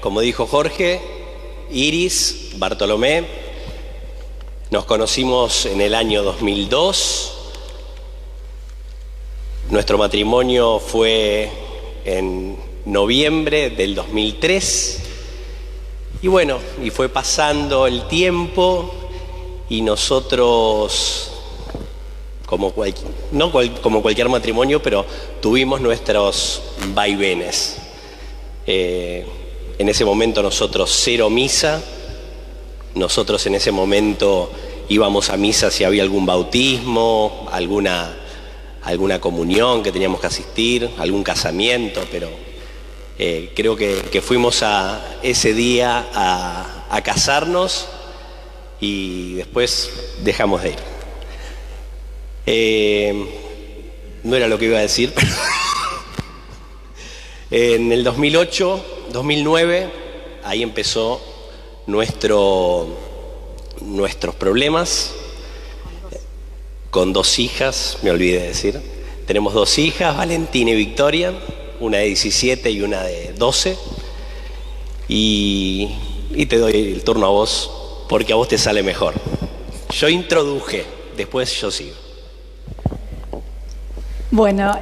como dijo Jorge, Iris, Bartolomé, nos conocimos en el año 2002. Nuestro matrimonio fue en noviembre del 2003. Y bueno, y fue pasando el tiempo y nosotros, como cualquier matrimonio, pero tuvimos nuestros vaivenes. En ese momento nosotros cero misa. Nosotros en ese momento íbamos a misa si había algún bautismo, alguna comunión que teníamos que asistir, algún casamiento, pero creo que fuimos ese día a casarnos y después dejamos de ir. No era lo que iba a decir, pero en el 2008, 2009, ahí empezó nuestros problemas. Con 2 hijas, me olvidé de decir. Tenemos 2 hijas, Valentina y Victoria, una de 17 y una de 12. Y te doy el turno a vos, porque a vos te sale mejor. Yo introduje, después yo sigo. Bueno,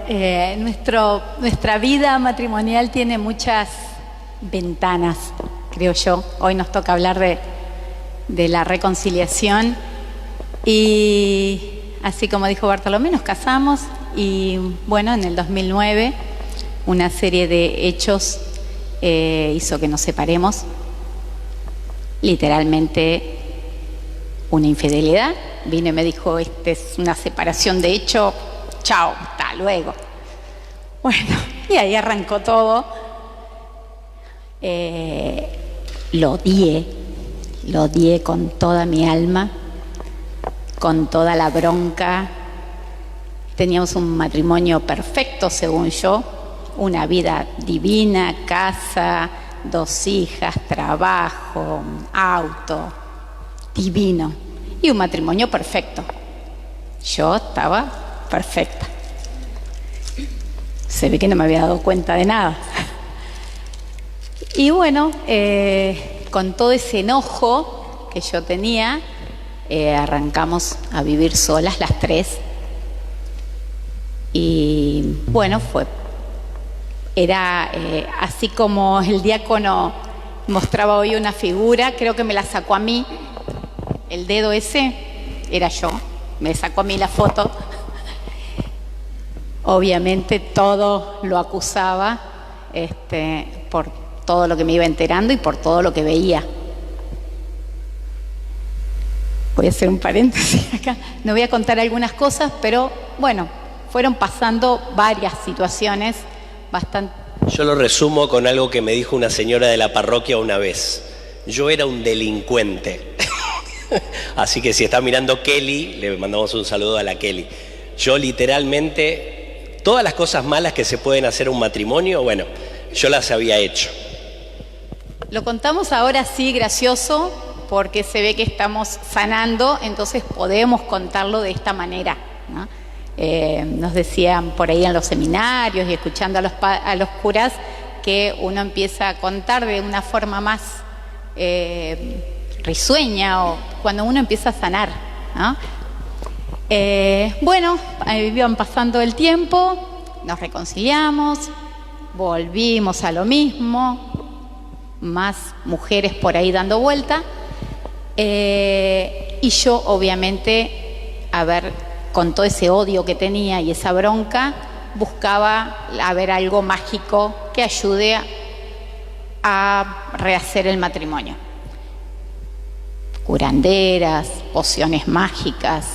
nuestra vida matrimonial tiene muchas ventanas, creo yo. Hoy nos toca hablar de la reconciliación y así como dijo Bartolomé, nos casamos y bueno, en el 2009 una serie de hechos hizo que nos separemos. Literalmente una infidelidad. Vino y me dijo, es una separación de hecho, chao, hasta luego. Bueno, y ahí arrancó todo. Lo odié con toda mi alma, con toda la bronca. Teníamos un matrimonio perfecto, según yo, una vida divina, casa, 2 hijas, trabajo, auto, divino, y un matrimonio perfecto. Yo estaba perfecta. Se ve que no me había dado cuenta de nada. Y bueno, con todo ese enojo que yo tenía, arrancamos a vivir solas las 3. Y bueno, era así como el diácono mostraba hoy una figura, creo que me la sacó a mí, el dedo ese era yo, me sacó a mí la foto. Obviamente todo lo acusaba por todo lo que me iba enterando y por todo lo que veía. Voy a hacer un paréntesis acá. No voy a contar algunas cosas, pero bueno, fueron pasando varias situaciones bastante. Yo lo resumo con algo que me dijo una señora de la parroquia una vez. Yo era un delincuente. Así que si está mirando Kelly, le mandamos un saludo a la Kelly. Yo literalmente, todas las cosas malas que se pueden hacer en un matrimonio, bueno, yo las había hecho. Lo contamos ahora sí gracioso, porque se ve que estamos sanando, entonces podemos contarlo de esta manera, ¿no? Nos decían por ahí en los seminarios y escuchando a los curas que uno empieza a contar de una forma más risueña o cuando uno empieza a sanar, ¿no? Bueno, iban pasando el tiempo, nos reconciliamos, volvimos a lo mismo, más mujeres por ahí dando vuelta, y yo obviamente, con todo ese odio que tenía y esa bronca, buscaba ver algo mágico que ayude a rehacer el matrimonio. Curanderas, pociones mágicas,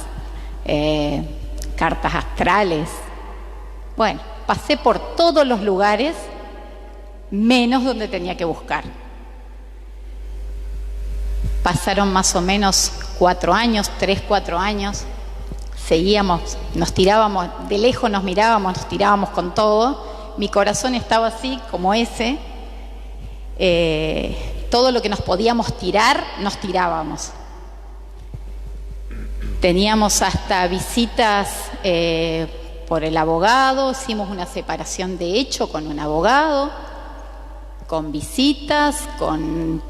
cartas astrales. Bueno, pasé por todos los lugares, menos donde tenía que buscar. Pasaron más o menos 4 años, 3, 4 años. Seguíamos, nos tirábamos, de lejos nos mirábamos, nos tirábamos con todo. Mi corazón estaba así, como ese. Todo lo que nos podíamos tirar, nos tirábamos. Teníamos hasta visitas por el abogado, hicimos una separación de hecho con un abogado. con visitas, con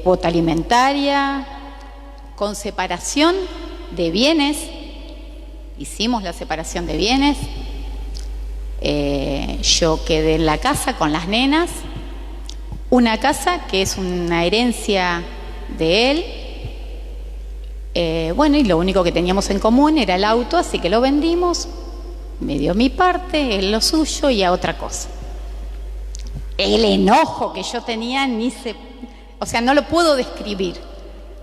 cuota alimentaria, con separación de bienes. Hicimos la separación de bienes. Yo quedé en la casa con las nenas, una casa que es una herencia de él. Bueno, y lo único que teníamos en común era el auto, así que lo vendimos, me dio mi parte, él lo suyo y a otra cosa. El enojo que yo tenía o sea, no lo puedo describir,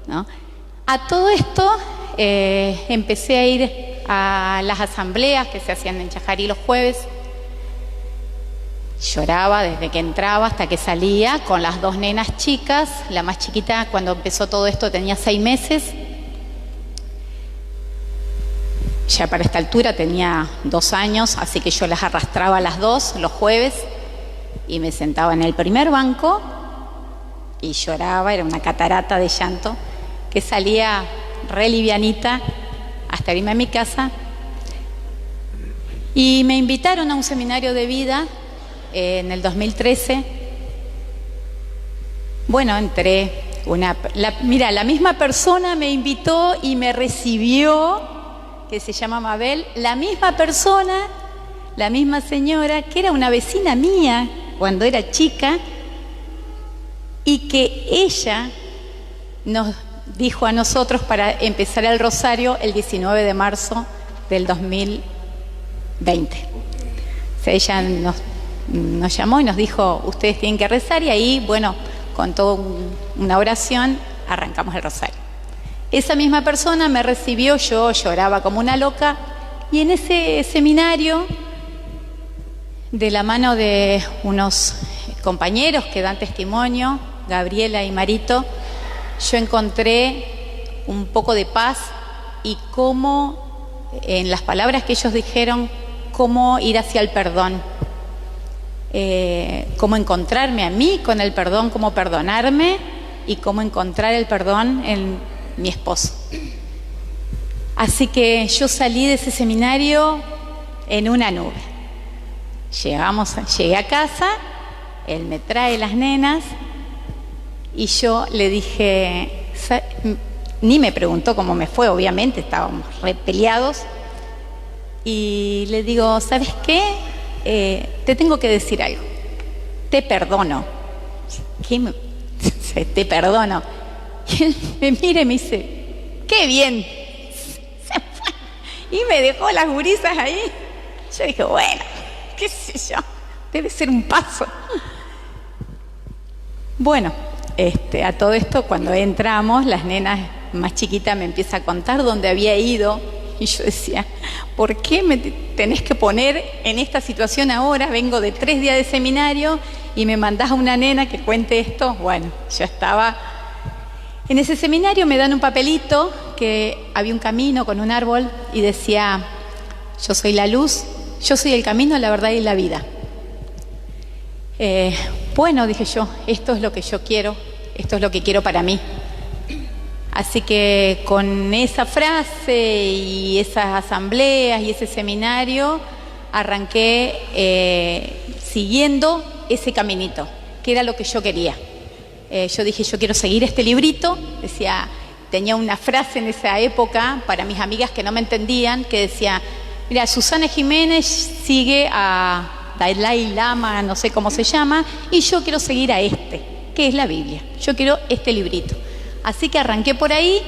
¿no? A todo esto empecé a ir a las asambleas que se hacían en Chajarí los jueves. Lloraba desde que entraba hasta que salía con las dos nenas chicas. La más chiquita, cuando empezó todo esto, tenía 6 meses. Ya para esta altura tenía 2 años, así que yo las arrastraba a las dos los jueves y me sentaba en el primer banco y lloraba. Era una catarata de llanto que salía re livianita hasta irme a mi casa. Y me invitaron a un seminario de vida en el 2013. Bueno, entré. Mira, la misma persona me invitó y me recibió, que se llama Mabel, la misma persona, la misma señora, que era una vecina mía cuando era chica, y que ella nos dijo a nosotros para empezar el rosario el 19 de marzo del 2020. O sea, ella nos llamó y nos dijo, ustedes tienen que rezar, y ahí, bueno, con toda una oración arrancamos el rosario. Esa misma persona me recibió, yo lloraba como una loca, y en ese seminario, de la mano de unos compañeros que dan testimonio, Gabriela y Marito, yo encontré un poco de paz y cómo, en las palabras que ellos dijeron, cómo ir hacia el perdón, cómo encontrarme a mí con el perdón, cómo perdonarme y cómo encontrar el perdón en mi esposo. Así que yo salí de ese seminario en una nube. Llegué a casa, él me trae las nenas y yo le dije, ni me preguntó cómo me fue, obviamente, estábamos re peleados, y le digo, ¿sabes qué? Te tengo que decir algo. Te perdono. ¿Qué? Te perdono. Y él me mira y me dice, ¡qué bien! Se fue. Y me dejó las gurisas ahí. Yo dije, bueno, qué sé yo, debe ser un paso. Bueno, a todo esto, cuando entramos, las nenas más chiquitas me empiezan a contar dónde había ido. Y yo decía, ¿por qué me tenés que poner en esta situación ahora? Vengo de 3 días de seminario y me mandás a una nena que cuente esto. Bueno, yo estaba en ese seminario, me dan un papelito que había un camino con un árbol y decía, yo soy la luz, yo soy el camino, la verdad y la vida. Bueno, dije yo, esto es lo que yo quiero, esto es lo que quiero para mí. Así que con esa frase y esas asambleas y ese seminario arranqué siguiendo ese caminito, que era lo que yo quería. Yo dije, yo quiero seguir este librito. Tenía una frase en esa época para mis amigas que no me entendían, que decía, mira, Susana Jiménez sigue a Dalai Lama, no sé cómo se llama, y yo quiero seguir a que es la Biblia. Yo quiero este librito. Así que arranqué por ahí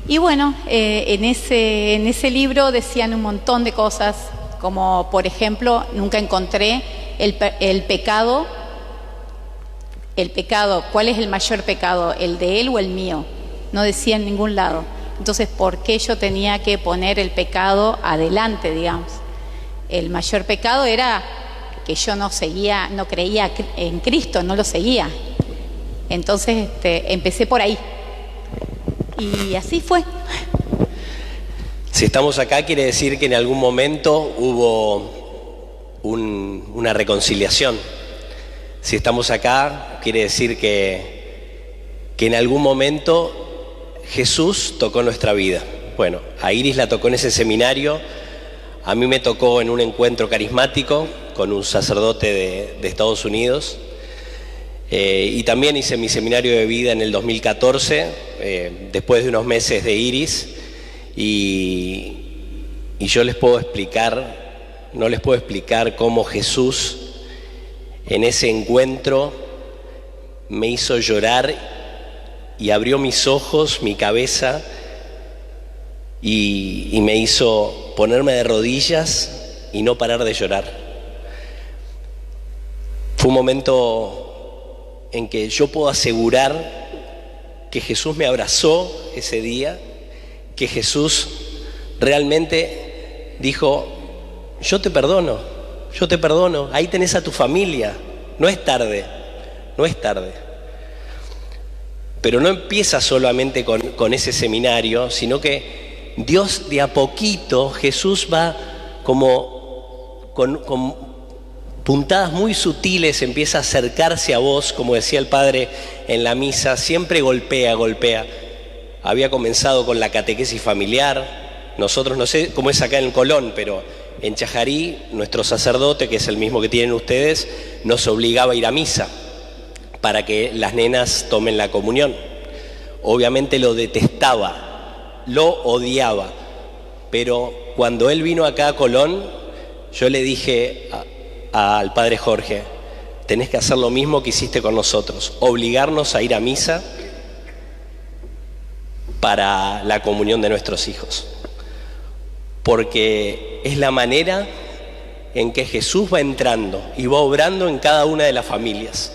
y bueno, en ese libro decían un montón de cosas, como por ejemplo, nunca encontré el pecado. El pecado, ¿cuál es el mayor pecado? ¿El de él o el mío? No decía en ningún lado. Entonces, ¿por qué yo tenía que poner el pecado adelante, digamos? El mayor pecado era que yo no creía en Cristo, no lo seguía. Entonces empecé por ahí y así fue. Si estamos acá quiere decir que en algún momento hubo una reconciliación. Si estamos acá quiere decir que en algún momento Jesús tocó nuestra vida. Bueno, a Iris la tocó en ese seminario, a mí me tocó en un encuentro carismático con un sacerdote de Estados Unidos. Y también hice mi seminario de vida en el 2014, después de unos meses de Iris, y yo les puedo explicar, no les puedo explicar cómo Jesús en ese encuentro me hizo llorar y abrió mis ojos, mi cabeza, y me hizo ponerme de rodillas y no parar de llorar. Fue un momento en que yo puedo asegurar que Jesús me abrazó ese día, que Jesús realmente dijo: yo te perdono, ahí tenés a tu familia, no es tarde. Pero no empieza solamente con ese seminario, sino que Dios de a poquito, Jesús va como con puntadas muy sutiles, empieza a acercarse a vos, como decía el Padre en la misa, siempre golpea. Había comenzado con la catequesis familiar. Nosotros, no sé cómo es acá en Colón, pero en Chajarí, nuestro sacerdote, que es el mismo que tienen ustedes, nos obligaba a ir a misa para que las nenas tomen la comunión. Obviamente lo detestaba, lo odiaba, pero cuando él vino acá a Colón, yo le dije al Padre Jorge: tenés que hacer lo mismo que hiciste con nosotros, obligarnos a ir a misa para la comunión de nuestros hijos, porque es la manera en que Jesús va entrando y va obrando en cada una de las familias.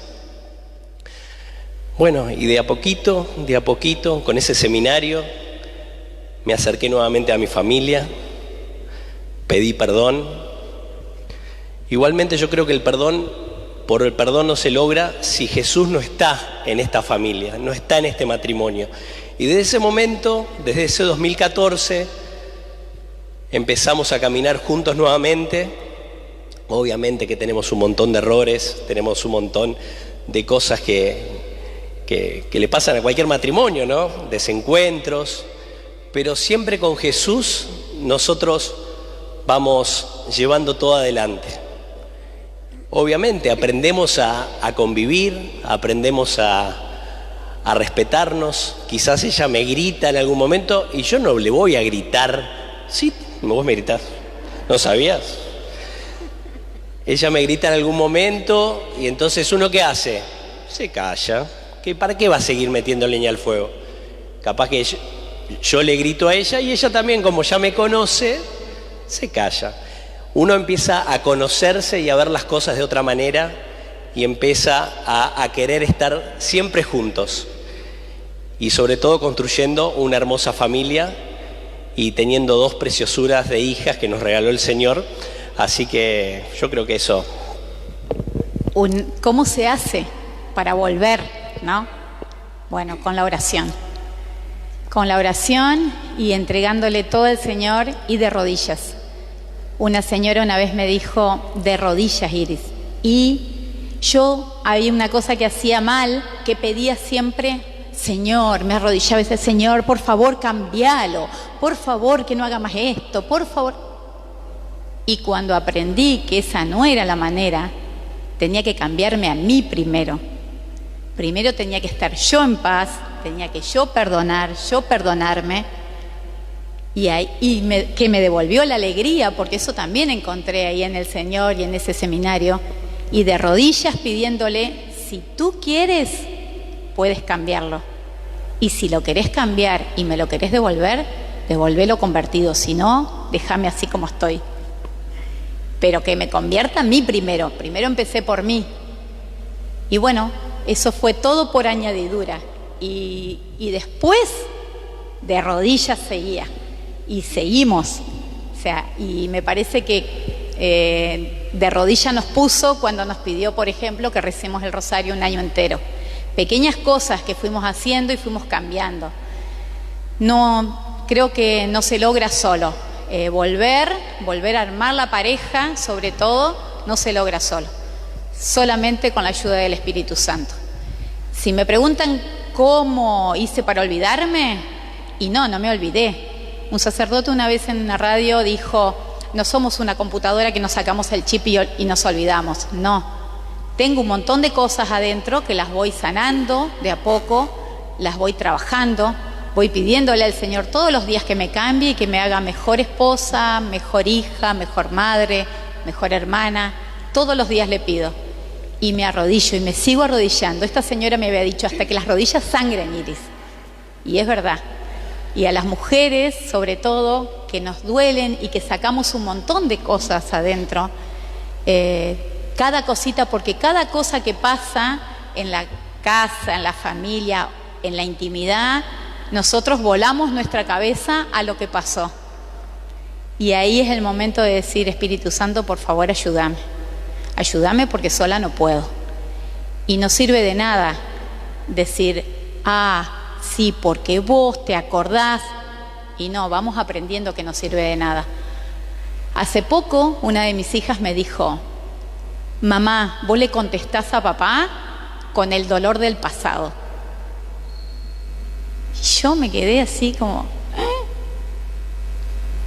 Bueno, y de a poquito, con ese seminario, me acerqué nuevamente a mi familia, pedí perdón. Igualmente yo creo que el perdón no se logra si Jesús no está en esta familia, no está en este matrimonio. Y desde ese momento, desde ese 2014, empezamos a caminar juntos nuevamente. Obviamente que tenemos un montón de errores, tenemos un montón de cosas que le pasan a cualquier matrimonio, ¿no? Desencuentros, pero siempre con Jesús nosotros vamos llevando todo adelante. Obviamente aprendemos a convivir, aprendemos a respetarnos. Quizás ella me grita en algún momento y yo no le voy a gritar. Sí, vos me gritás, ¿no sabías? Ella me grita en algún momento y entonces ¿uno qué hace? Se calla. ¿Para qué va a seguir metiendo leña al fuego? Capaz que yo le grito a ella y ella también, como ya me conoce, se calla. Uno empieza a conocerse y a ver las cosas de otra manera y empieza a querer estar siempre juntos. Y sobre todo construyendo una hermosa familia y teniendo dos preciosuras de hijas que nos regaló el Señor. Así que yo creo que eso. ¿Cómo se hace para volver, no? Bueno, con la oración. Con la oración y entregándole todo al Señor y de rodillas. Una señora una vez me dijo: de rodillas, Iris. Y yo había una cosa que hacía mal, que pedía siempre: Señor, me arrodillaba y decía: Señor, por favor, cambialo, por favor, que no haga más esto, por favor. Y cuando aprendí que esa no era la manera, tenía que cambiarme a mí primero. Primero tenía que estar yo en paz, tenía que yo perdonar, yo perdonarme, que me devolvió la alegría, porque eso también encontré ahí en el Señor y en ese seminario, y de rodillas pidiéndole: si tú quieres, puedes cambiarlo, y si lo querés cambiar y me lo querés devolver, devolvélo convertido, si no, déjame así como estoy. Pero que me convierta a mí primero empecé por mí. Y bueno, eso fue todo por añadidura, y después de rodillas seguía, y seguimos, o sea, y me parece que de rodillas nos puso cuando nos pidió, por ejemplo, que recemos el rosario un año entero. Pequeñas cosas que fuimos haciendo y fuimos cambiando. No, creo que no se logra solo. Volver a armar la pareja, sobre todo, no se logra solo. Solamente con la ayuda del Espíritu Santo. Si me preguntan cómo hice para olvidarme, y no me olvidé. Un sacerdote una vez en una radio dijo: no somos una computadora que nos sacamos el chip y nos olvidamos. No, tengo un montón de cosas adentro que las voy sanando de a poco, las voy trabajando, voy pidiéndole al Señor todos los días que me cambie y que me haga mejor esposa, mejor hija, mejor madre, mejor hermana. Todos los días le pido. Y me arrodillo y me sigo arrodillando. Esta señora me había dicho hasta que las rodillas sangren, Iris. Y es verdad. Y a las mujeres, sobre todo, que nos duelen y que sacamos un montón de cosas adentro, cada cosita, porque cada cosa que pasa en la casa, en la familia, en la intimidad, nosotros volamos nuestra cabeza a lo que pasó. Y ahí es el momento de decir, Espíritu Santo, por favor, ayúdame. Ayúdame porque sola no puedo. Y no sirve de nada decir, sí, porque vos te acordás. Y no, vamos aprendiendo que no sirve de nada. Hace poco una de mis hijas me dijo, mamá, ¿vos le contestás a papá con el dolor del pasado? Y yo me quedé así como,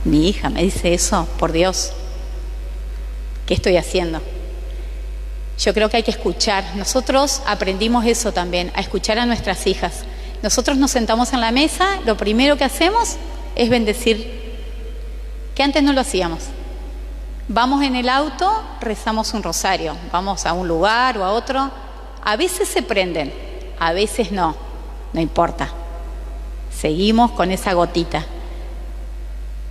mi hija me dice eso, por Dios, ¿qué estoy haciendo? Yo creo que hay que escuchar. Nosotros aprendimos eso también, a escuchar a nuestras hijas. Nosotros nos sentamos en la mesa, lo primero que hacemos es bendecir, que antes no lo hacíamos. Vamos en el auto, rezamos un rosario, vamos a un lugar o a otro. A veces se prenden, a veces no, no importa. Seguimos con esa gotita.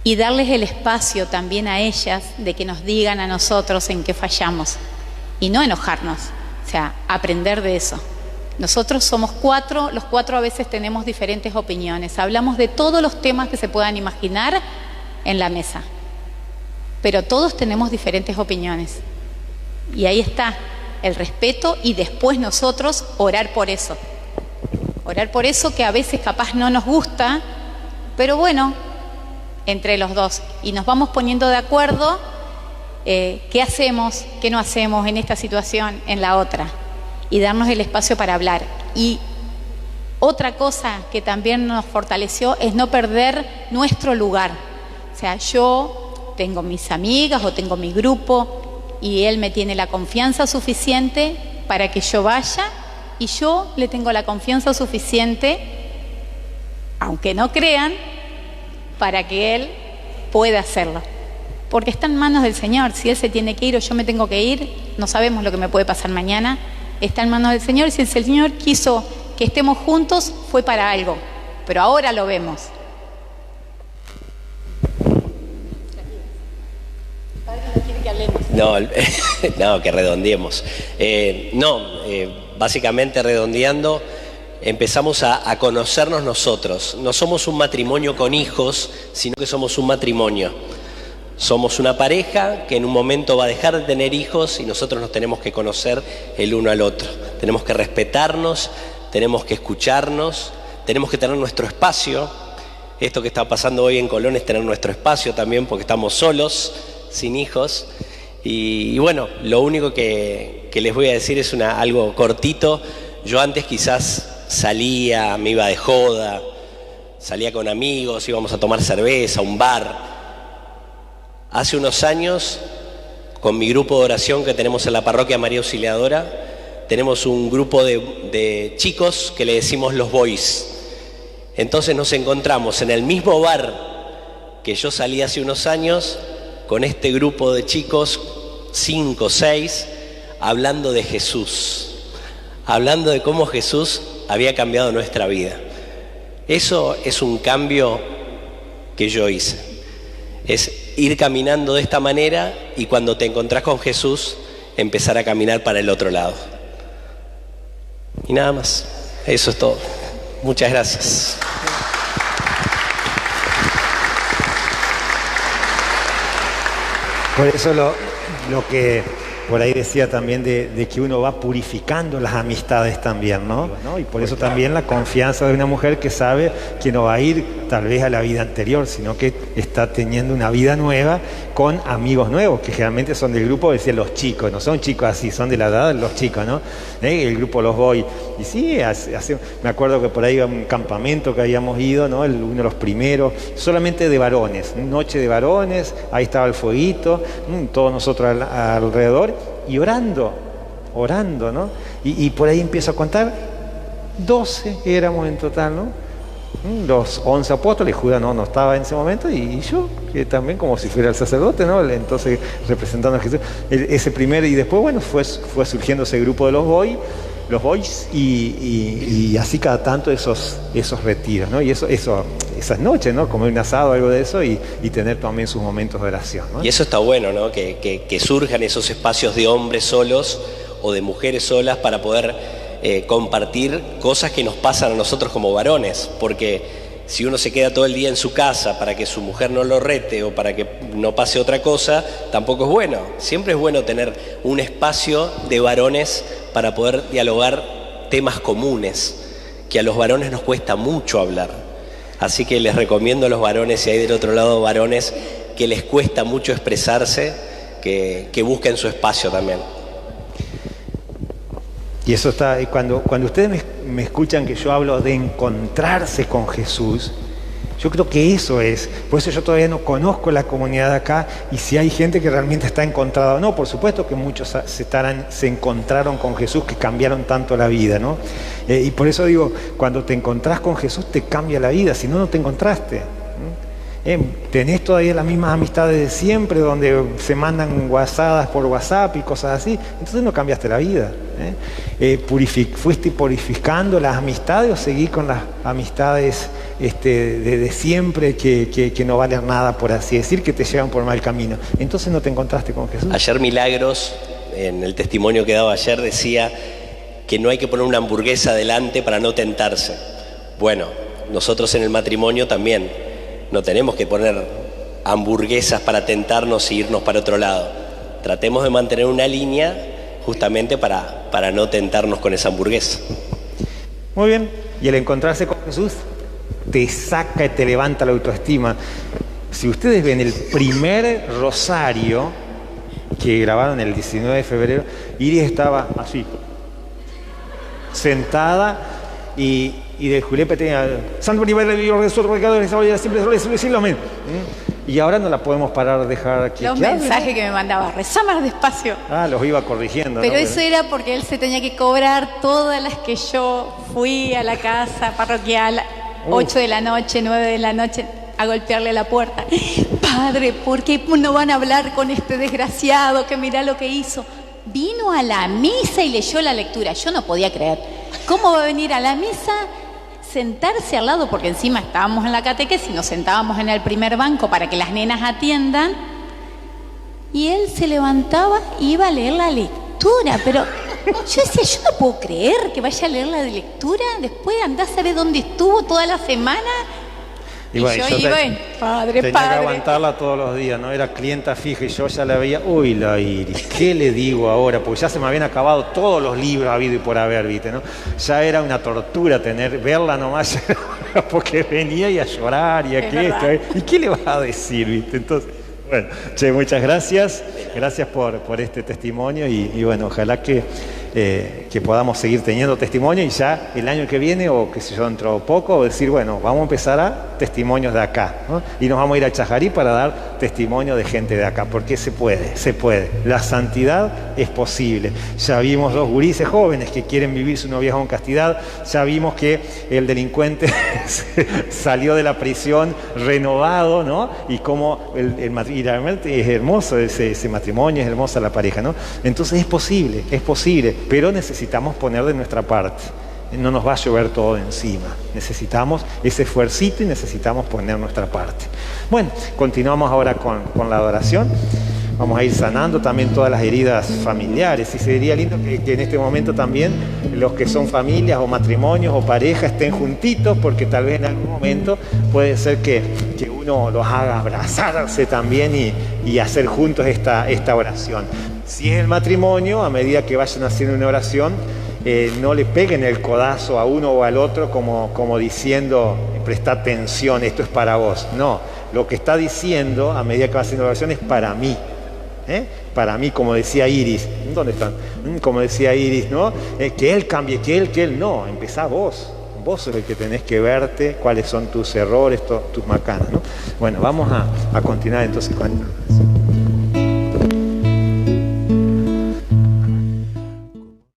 Y darles el espacio también a ellas de que nos digan a nosotros en qué fallamos. Y no enojarnos, o sea, aprender de eso. Nosotros somos cuatro, los cuatro a veces tenemos diferentes opiniones. Hablamos de todos los temas que se puedan imaginar en la mesa. Pero todos tenemos diferentes opiniones. Y ahí está el respeto y después nosotros orar por eso. Orar por eso que a veces capaz no nos gusta, pero bueno, entre los dos. Y nos vamos poniendo de acuerdo. ¿Qué hacemos, qué no hacemos en esta situación, en la otra? Y darnos el espacio para hablar. Y otra cosa que también nos fortaleció es no perder nuestro lugar. O sea, yo tengo mis amigas o tengo mi grupo y él me tiene la confianza suficiente para que yo vaya y yo le tengo la confianza suficiente, aunque no crean, para que él pueda hacerlo. Porque está en manos del Señor. Si Él se tiene que ir o yo me tengo que ir, no sabemos lo que me puede pasar mañana. Está en manos del Señor. Y si el Señor quiso que estemos juntos, fue para algo. Pero ahora lo vemos. No, que redondeemos. Básicamente redondeando, empezamos a conocernos nosotros. No somos un matrimonio con hijos, sino que somos un matrimonio. Somos una pareja que en un momento va a dejar de tener hijos y nosotros nos tenemos que conocer el uno al otro. Tenemos que respetarnos, tenemos que escucharnos, tenemos que tener nuestro espacio. Esto que está pasando hoy en Colón es tener nuestro espacio también porque estamos solos, sin hijos. Y bueno, lo único que les voy a decir es algo cortito. Yo antes quizás salía, me iba de joda, salía con amigos, íbamos a tomar cerveza, a un bar. Hace unos años, con mi grupo de oración que tenemos en la parroquia María Auxiliadora, tenemos un grupo de chicos que le decimos los boys. Entonces nos encontramos en el mismo bar que yo salí hace unos años, con este grupo de chicos, 5 o 6, hablando de Jesús, hablando de cómo Jesús había cambiado nuestra vida. Eso es un cambio que yo hice. Es ir caminando de esta manera y cuando te encontrás con Jesús, empezar a caminar para el otro lado. Y nada más. Eso es todo. Muchas gracias. Por eso lo que por ahí decía también de que uno va purificando las amistades también, ¿no? Y por eso también la confianza de una mujer que sabe que no va a ir tal vez a la vida anterior, sino que está teniendo una vida nueva con amigos nuevos, que generalmente son del grupo, decía los chicos, no son chicos así, son de la edad de los chicos, ¿no? El grupo Los Boys. Y sí, me acuerdo que por ahí iba a un campamento que habíamos ido, ¿no? Uno de los primeros, solamente de varones, noche de varones, ahí estaba el fueguito, todos nosotros alrededor, y orando. orando, ¿no? Y por ahí empiezo a contar, 12 éramos en total, ¿no? Los 11 apóstoles, Judas no estaba en ese momento, y yo, que también como si fuera el sacerdote, ¿no? Entonces representando a Jesús, ese primer, y después, bueno, fue surgiendo ese grupo de los boys, y así cada tanto esos retiros, ¿no? Y esas noches, ¿no? Comer un asado, algo de eso, y tener también sus momentos de oración, ¿no? Y eso está bueno, ¿no? Que surjan esos espacios de hombres solos o de mujeres solas para poder compartir cosas que nos pasan a nosotros como varones, porque si uno se queda todo el día en su casa para que su mujer no lo rete o para que no pase otra cosa, tampoco es bueno. Siempre es bueno tener un espacio de varones para poder dialogar temas comunes, que a los varones nos cuesta mucho hablar. Así que les recomiendo a los varones, si hay del otro lado varones que les cuesta mucho expresarse, que busquen su espacio también. Y eso está, cuando ustedes me escuchan que yo hablo de encontrarse con Jesús, yo creo que eso es. Por eso yo todavía no conozco la comunidad de acá, y si hay gente que realmente está encontrada o no. Por supuesto que muchos se encontraron con Jesús, que cambiaron tanto la vida, ¿no? Y por eso digo, cuando te encontrás con Jesús te cambia la vida, si no, no te encontraste. Tenés todavía las mismas amistades de siempre, donde se mandan WhatsApp por WhatsApp y cosas así, entonces no cambiaste la vida. ¿Fuiste purificando las amistades o seguís con las amistades de siempre que no valen nada, por así decir, que te llevan por mal camino? Entonces no te encontraste con Jesús. Ayer Milagros, en el testimonio que daba ayer, decía que no hay que poner una hamburguesa delante para no tentarse. Bueno, nosotros en el matrimonio también no tenemos que poner hamburguesas para tentarnos e irnos para otro lado. Tratemos de mantener una línea justamente para no tentarnos con esa hamburguesa. Muy bien. Y el encontrarse con Jesús te saca y te levanta la autoestima. Si ustedes ven el primer rosario que grabaron el 19 de febrero, Iris estaba así, sentada, y de Julepe tenía Santo María de Dios, nosotros pecadores, siempre decirlo amén. Y ahora no la podemos parar de dejar que los mensajes que me mandaba, rezá más despacio. Los iba corrigiendo. Pero ¿no? eso era porque él se tenía que cobrar todas las que yo fui a la casa parroquial, 8 de la noche, 9 de la noche, a golpearle la puerta. Padre, ¿por qué no van a hablar con este desgraciado que mirá lo que hizo? Vino a la misa y leyó la lectura. Yo no podía creer. ¿Cómo va a venir a la misa, sentarse al lado? Porque encima estábamos en la catequesis, nos sentábamos en el primer banco para que las nenas atiendan. Y él se levantaba y iba a leer la lectura. Pero yo decía, yo no puedo creer que vaya a leer la lectura. Después andá a saber dónde estuvo toda la semana. Y bueno, yo iba en padre. Tenía que aguantarla todos los días, ¿no? Era clienta fija y yo ya la veía. Uy, la Iris, ¿qué le digo ahora? Porque ya se me habían acabado todos los libros habido y por haber, ¿viste? ¿No? Ya era una tortura verla nomás, porque venía y a llorar y a qué. ¿Y qué le vas a decir, viste? Entonces, bueno, muchas gracias. Gracias por este testimonio y bueno, ojalá que podamos seguir teniendo testimonio y ya el año que viene, o qué sé yo, dentro de poco, decir, bueno, vamos a empezar a testimonios de acá, ¿no? Y nos vamos a ir a Chajarí para dar testimonio de gente de acá, porque se puede. La santidad es posible. Ya vimos 2 gurises jóvenes que quieren vivir su noviazgo en castidad, ya vimos que el delincuente salió de la prisión renovado, ¿no? Y cómo y realmente es hermoso ese matrimonio, es hermosa la pareja, ¿no? Entonces es posible, pero necesitamos poner de nuestra parte. No nos va a llover todo encima. Necesitamos ese esfuercito y necesitamos poner nuestra parte. Bueno, continuamos ahora con la adoración. Vamos a ir sanando también todas las heridas familiares. Y sería lindo que en este momento también los que son familias o matrimonios o parejas estén juntitos, porque tal vez en algún momento puede ser que uno los haga abrazarse también y hacer juntos esta oración. Si es el matrimonio, a medida que vayan haciendo una oración, no le peguen el codazo a uno o al otro como diciendo, presta atención, esto es para vos. No, lo que está diciendo a medida que va haciendo la oración es para mí. Para mí, como decía Iris. ¿Dónde están? Como decía Iris, ¿no? Que él cambie, que él no. Empezá vos. Vos sos el que tenés que verte cuáles son tus errores, tus macanas, ¿no? Bueno, vamos a continuar entonces con